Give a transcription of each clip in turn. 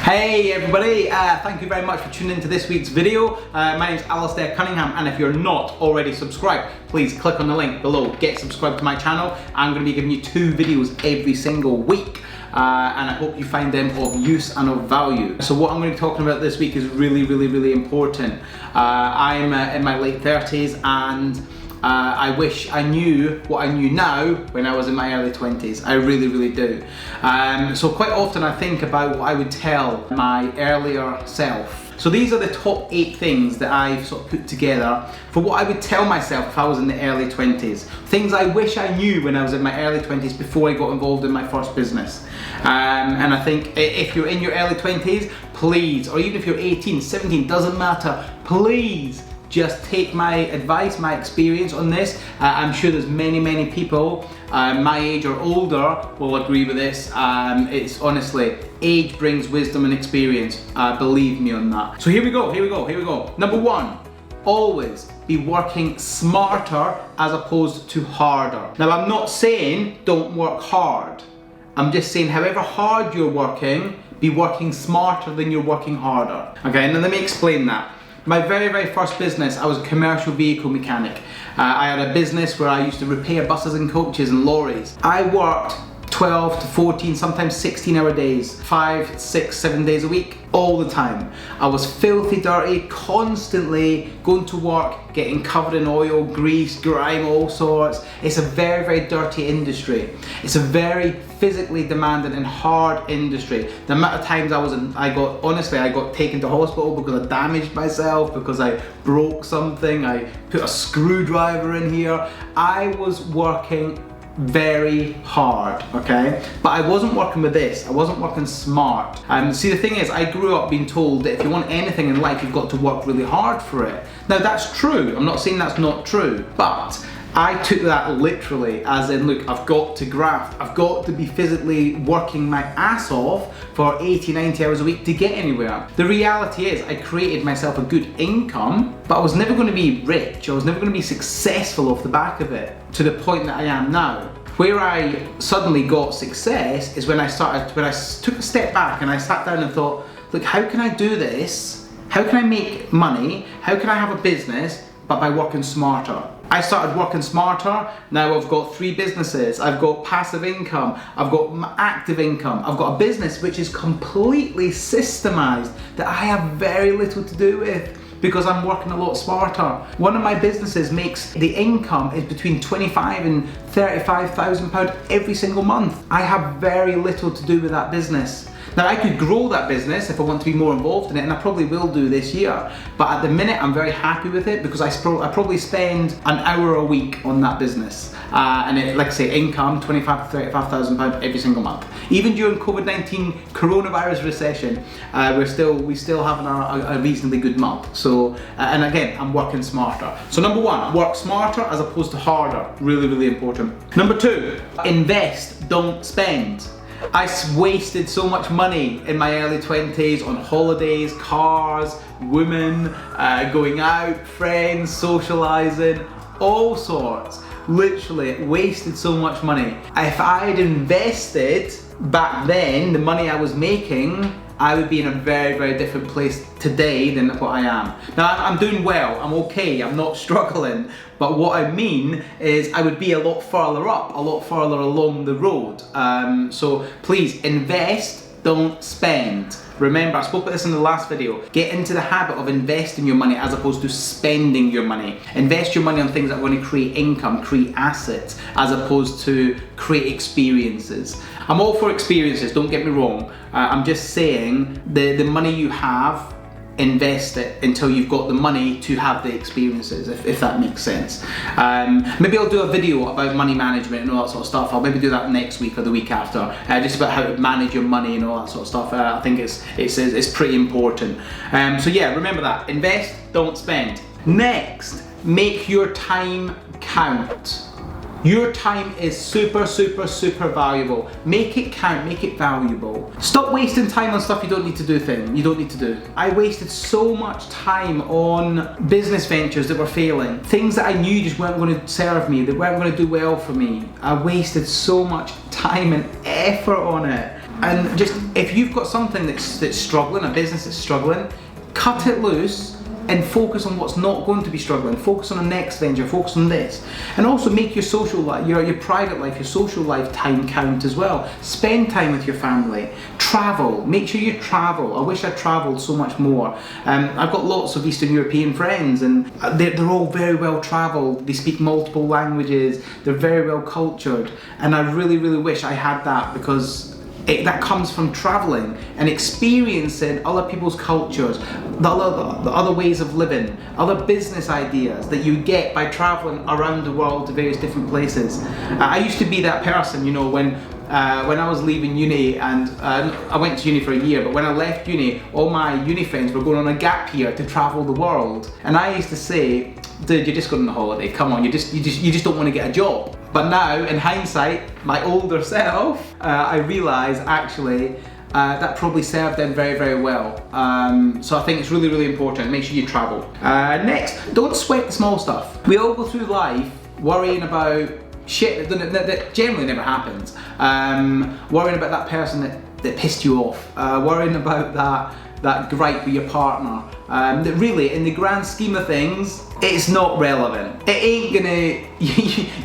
Hey everybody, thank you very much for tuning into this week's video. My name's Cunningham, and if you're not already subscribed, please click on the link below, get subscribed to my channel. I'm going to be giving you 2 videos every single week. And I hope you find them of use and of value. So what I'm going to be talking about this week is really important. I'm in my late 30s, and I wish I knew what I knew now when I was in my early 20s. I really do. So quite often I think about what I would tell my earlier self. So these are the top 8 things that I've sort of put together for what I would tell myself if I was in the early 20s. Things I wish I knew when I was in my early 20s before I got involved in my first business. And I think if you're in your early 20s, please, or even if you're 18, 17, doesn't matter, please just take my advice, my experience on this. I'm sure there's many people my age or older will agree with this. It's honestly, age brings wisdom and experience. Believe me on that. So here we go. Number 1, always be working smarter as opposed to harder. Now I'm not saying don't work hard. I'm just saying however hard you're working, be working smarter than you're working harder. Okay, now let me explain that. My very first business, I was a commercial vehicle mechanic. I had a business where I used to repair buses and coaches and lorries. I worked 12 to 14, sometimes 16-hour days, 5, 6, 7 days a week, all the time. I was filthy dirty, constantly going to work, getting covered in oil, grease, grime, all sorts. It's a very dirty industry. It's a very physically demanding and hard industry. The amount of times I got taken to hospital because I damaged myself, because I broke something, I put a screwdriver in here. I was working very hard, okay? But I wasn't working with this. I wasn't working smart. See, the thing is, I grew up being told that if you want anything in life, you've got to work really hard for it. Now that's true. I'm not saying that's not true, but I took that literally, as in, look, I've got to graft. I've got to be physically working my ass off for 80, 90 hours a week to get anywhere. The reality is, I created myself a good income, but I was never going to be rich. I was never going to be successful off the back of it, to the point that I am now. Where I suddenly got success is when I took a step back and I sat down and thought, look, how can I do this? How can I make money? How can I have a business, but by working smarter? I started working smarter. Now I've got 3 businesses. I've got passive income. I've got active income. I've got a business which is completely systemized that I have very little to do with, because I'm working a lot smarter. One of my businesses makes, the income is between £25,000 and £35,000 every single month. I have very little to do with that business. Now I could grow that business if I want to be more involved in it, and I probably will do this year. But at the minute I'm very happy with it, because I probably spend an hour a week on that business. And it, like I say, income, £25,000 to £35,000 every single month. Even during COVID-19 coronavirus recession, we still having a reasonably good month. So, and again, I'm working smarter. So number 1, work smarter as opposed to harder. Really important. Number 2, invest, don't spend. I wasted so much money in my early 20s on holidays, cars, women, going out, friends, socializing, all sorts. Literally wasted so much money. If I'd invested back then the money I was making, I would be in a very different place today than what I am. Now I'm doing well, I'm okay, I'm not struggling, but what I mean is I would be a lot further up, a lot further along the road. So please invest, don't spend. Remember, I spoke about this in the last video. Get into the habit of investing your money as opposed to spending your money. Invest your money on things that are going to create income, create assets, as opposed to create experiences. I'm all for experiences, don't get me wrong. I'm just saying the money you have, invest it until you've got the money to have the experiences, if that makes sense. Maybe I'll do a video about money management and all that sort of stuff. I'll maybe do that next week or the week after, just about how to manage your money and all that sort of stuff. I think it's pretty important. So yeah, remember that. Invest, don't spend. Next, make your time count. Your time is super valuable. Make it count, make it valuable. Stop wasting time on stuff you don't need to do. I wasted so much time on business ventures that were failing. Things that I knew just weren't going to serve me, that weren't going to do well for me. I wasted so much time and effort on it. And just, if you've got something that's struggling, a business that's struggling, cut it loose and focus on what's not going to be struggling. Focus on the next venture, focus on this. And also make your social life, your private life, your social life time count as well. Spend time with your family. Travel, make sure you travel. I wish I travelled so much more. I've got lots of Eastern European friends, and they're all very well travelled. They speak multiple languages, they're very well cultured. And I really, really wish I had that, because that comes from travelling and experiencing other people's cultures, the other ways of living, other business ideas that you get by travelling around the world to various different places. I used to be that person, you know, when I was leaving uni, and I went to uni for a year, but when I left uni, all my uni friends were going on a gap year to travel the world. And I used to say, dude, you're just going on a holiday, come on, you just don't want to get a job. But now, in hindsight, my older self, I realise actually that probably served them very, very well. So I think it's really, really important. Make sure you travel. Next, don't sweat the small stuff. We all go through life worrying about shit that generally never happens. Worrying about that person that pissed you off. Worrying about that gripe with your partner. That really, in the grand scheme of things, it's not relevant. It ain't gonna,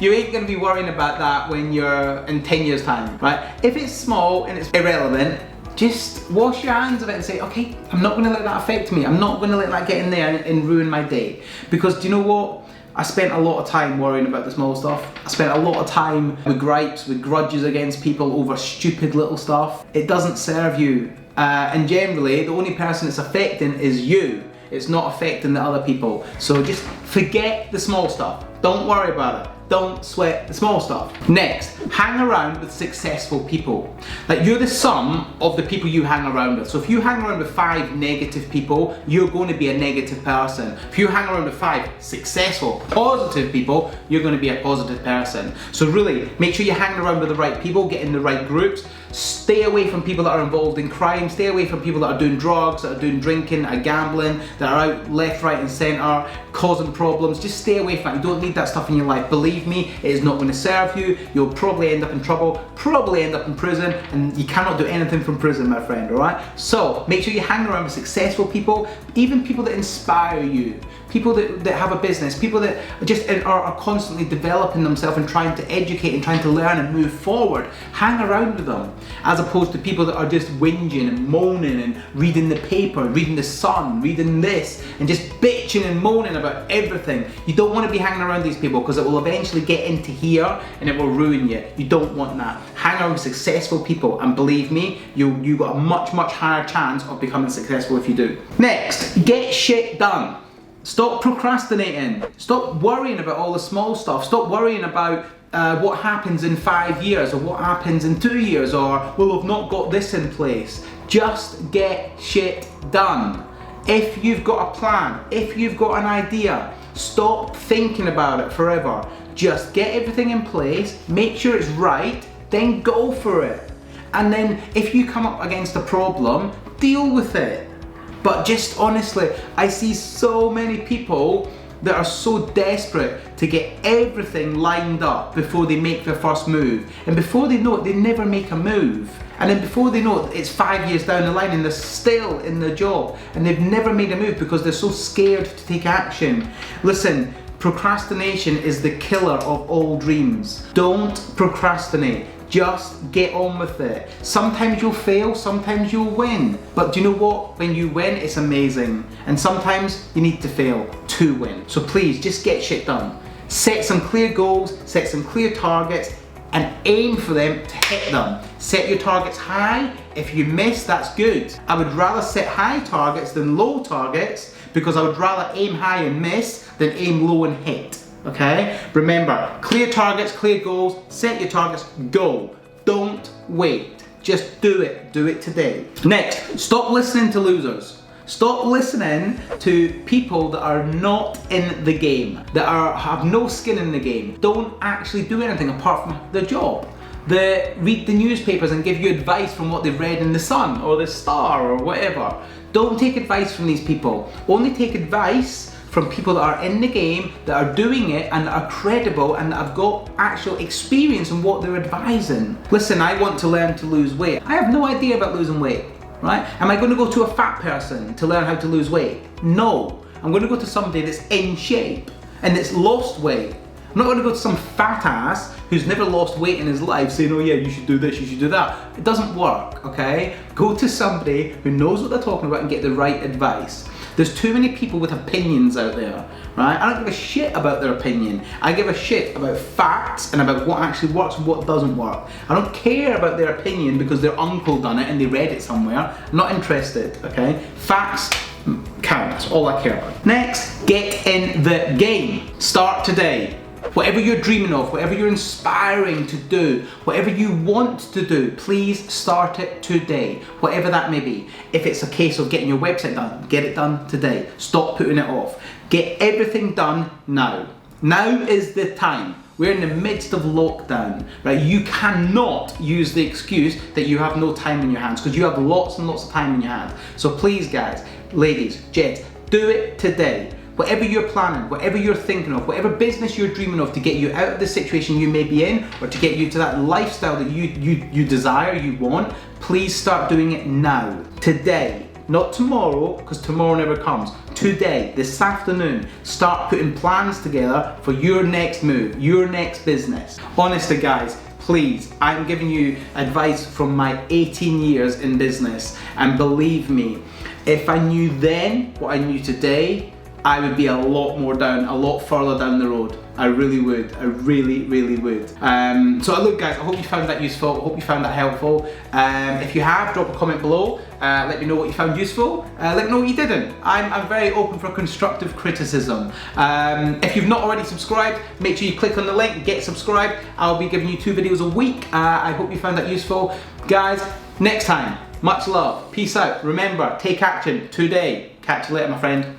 you ain't gonna be worrying about that when you're in 10 years time, right? If it's small and it's irrelevant, just wash your hands of it and say, okay, I'm not gonna let that affect me. I'm not gonna let that get in there and ruin my day. Because do you know what? I spent a lot of time worrying about the small stuff. I spent a lot of time with gripes, with grudges against people over stupid little stuff. It doesn't serve you. And generally, the only person it's affecting is you. It's not affecting the other people. So just forget the small stuff. Don't worry about it. Don't sweat the small stuff. Next, hang around with successful people. Like, you're the sum of the people you hang around with. So if you hang around with 5 negative people, you're going to be a negative person. If you hang around with 5 successful, positive people, you're going to be a positive person. So really, make sure you're hanging around with the right people, get in the right groups. Stay away from people that are involved in crime. Stay away from people that are doing drugs, that are doing drinking, that are gambling, that are out left, right and centre, causing problems. Just stay away from that. You don't need that stuff in your life. Believe me, it is not going to serve you. You'll probably end up in trouble, probably end up in prison, and you cannot do anything from prison, my friend, alright? So, make sure you hang around with successful people, even people that inspire you, people that have a business, people that just are constantly developing themselves and trying to educate and trying to learn and move forward. Hang around with them, as opposed to people that are just whinging and moaning and reading the paper, reading the Sun, reading this, and just bitching and moaning about everything. You don't want to be hanging around these people, because it will eventually get into here and it will ruin you. You don't want that. Hang around with successful people, and believe me, you've got a much, much higher chance of becoming successful if you do. Next, get shit done. Stop procrastinating. Stop worrying about all the small stuff. Stop worrying about what happens in 5 years, or what happens in 2 years, or, well, I've not got this in place. Just get shit done. If you've got a plan, if you've got an idea, stop thinking about it forever. Just get everything in place, make sure it's right, then go for it. And then if you come up against a problem, deal with it. But just honestly, I see so many people that are so desperate to get everything lined up before they make their first move. And before they know it, they never make a move. And then before they know it, it's 5 years down the line and they're still in their job and they've never made a move because they're so scared to take action. Listen, procrastination is the killer of all dreams. Don't procrastinate. Just get on with it. Sometimes you'll fail, sometimes you'll win. But do you know what? When you win, it's amazing. And sometimes you need to fail to win. So please, just get shit done. Set some clear goals, set some clear targets, and aim for them to hit them. Set your targets high. If you miss, that's good. I would rather set high targets than low targets, because I would rather aim high and miss than aim low and hit. Okay? Remember, clear targets, clear goals, set your targets, go. Don't wait. Just do it. Do it today. Next, stop listening to losers. Stop listening to people that are not in the game, that have no skin in the game, don't actually do anything apart from their job. They read the newspapers and give you advice from what they've read in the Sun or the Star or whatever. Don't take advice from these people. Only take advice from people that are in the game, that are doing it and that are credible and that have got actual experience in what they're advising. Listen, I want to learn to lose weight. I have no idea about losing weight, right? Am I going to go to a fat person to learn how to lose weight? No. I'm going to go to somebody that's in shape and that's lost weight. I'm not going to go to some fat ass who's never lost weight in his life saying, oh yeah, you should do this, you should do that. It doesn't work, okay? Go to somebody who knows what they're talking about and get the right advice. There's too many people with opinions out there, right? I don't give a shit about their opinion. I give a shit about facts and about what actually works and what doesn't work. I don't care about their opinion because their uncle done it and they read it somewhere. I'm not interested, okay? Facts count, that's all I care about. Next, get in the game. Start today. Whatever you're dreaming of, whatever you're inspiring to do, whatever you want to do, please start it today, whatever that may be. If it's a case of getting your website done, get it done today. Stop putting it off. Get everything done now. Now is the time. We're in the midst of lockdown, right? You cannot use the excuse that you have no time in your hands because you have lots and lots of time in your hands. So please guys, ladies, gents, do it today. Whatever you're planning, whatever you're thinking of, whatever business you're dreaming of to get you out of the situation you may be in or to get you to that lifestyle that you desire, you want, please start doing it now, today, not tomorrow, because tomorrow never comes. Today, this afternoon, start putting plans together for your next move, your next business. Honestly guys, please, I'm giving you advice from my 18 years in business, and believe me, if I knew then what I knew today, I would be a lot further down the road. I really would. I really, really would. So look guys, I hope you found that useful. I hope you found that helpful. If you have, drop a comment below. Let me know what you found useful. Let me know what you didn't. I'm very open for constructive criticism. If you've not already subscribed, make sure you click on the link, get subscribed. I'll be giving you 2 videos a week. I hope you found that useful. Guys, next time, much love. Peace out. Remember, take action today. Catch you later, my friend.